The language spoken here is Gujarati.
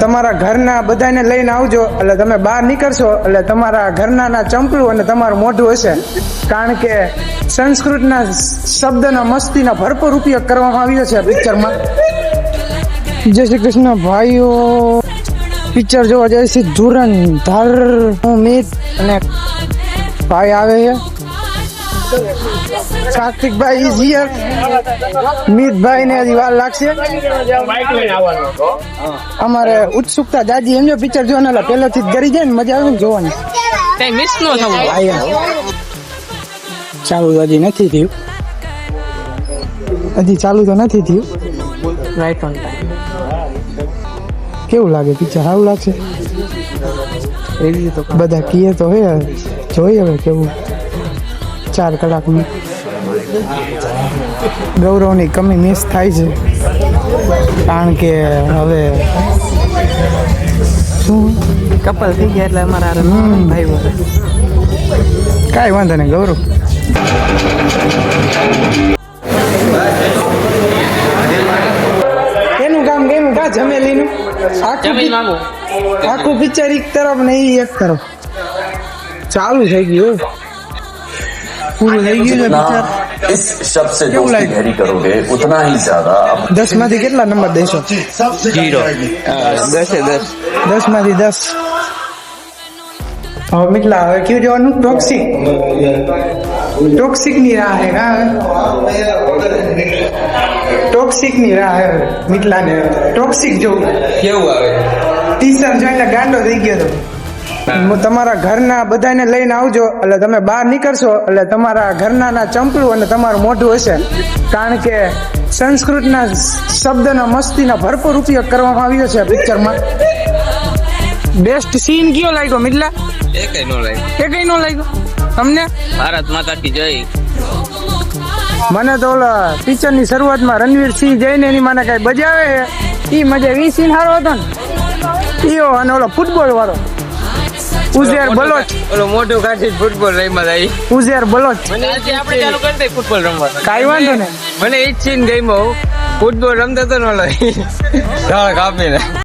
તમારા ઘરના બધાને લઈને આવજો, એટલે તમે બહાર નીકળશો એટલે તમારા ઘરના ચંપલું અને તમારું મોઢું હશે, કારણ કે સંસ્કૃતના શબ્દના મસ્તીના ભરપૂર ઉપયોગ કરવામાં આવ્યો છે પિક્ચરમાં. જય શ્રી કૃષ્ણ ભાઈઓ, પિક્ચર જોવા જાય છે ધુરંધર. મિત અને ભાઈ આવે છે, કાર્તિકભાઈ ઇઝ હિયર. મિતભાઈ ને હજી વાર લાગશે. અમારે ઉત્સુકતા જાજી એમ જો પિક્ચર જોવાના, એટલે પહેલેથી જ ગરી જાય ને મજા આવે ને જોવાની. કઈ મિસ ન થવું. ચાલુ હજી નથી થયું, હજી ચાલુ તો નથી થયું. Right on time. કેવું લાગે પિક્ચર? સારું લાગશે? બધા કીએ તો હે, જોઈએ હવે કેવું. 4 કલાકની ગૌરવની કમી મિસ થાય છે, કારણ કે હવે શું કપલ થઈ ગયા એટલે અમારા ભાઈ વગર કાંઈ વાંધો નહીં. ગૌરવ એનું કામ કેનું કા જમેલીનું આખું પિક્ચર એક તરફ ને એ એક તરફ ચાલુ થઈ ગયું. પૂરું થઈ ગયું છે પિક્ચર. इस शब्द से दोस्ती गहरी करोगे उतना ही ज्यादा 10 માંથી કેટલા નંબર દેશો? 0. 10 માંથી 10. હવે મિતલા હવે કયું જોવાનું? ટોક્સિક ની રાહ હે કા? ટોક્સિક ની રાહ હે મિતલા ને. ટોક્સિક જોવું કેવું આવે? ટીચર જોઈને ગાંડો થઈ ગયો તો. તમારા ઘરના બધાને લઈને આવજો, એટલે તમે બહાર નીકળશો એટલે તમારા ઘરના ચંપલું અને તમારું મોઢું હશે, કારણ કે સંસ્કૃતના શબ્દના મસ્તીના ભરપૂર ઉપયોગ કરવામાં આવ્યો છે પિક્ચરમાં. બેસ્ટ સીન કયો લાગ્યો મિતલા? એકઈ નો લાગ્યો. એકઈ નો લાગ્યો તમને? ભારત માતા કી જય. મને તો ઓલા પિક્ચરની શરૂઆતમાં રણવીર સિંહ જઈને એની માને કઈ બજાવે છે, ઈ મજા. ઈ સીન સારો હતો ને ઈયો. અને ઓલો ફૂટબોલ વાળો ઉઝેર બલોચ, ઓલો મોટું કાઢી ફૂટબોલ રમ્યા હતા. ઉઝેર બલોચ. મને આજે આપણે ચાલુ કરી દે ફૂટબોલ રમવા. કાંઈ વાંધો ને. મને ઈ જ સીન ગમ્યો. ફૂટબોલ રમતો તો ન લઈ કાપીને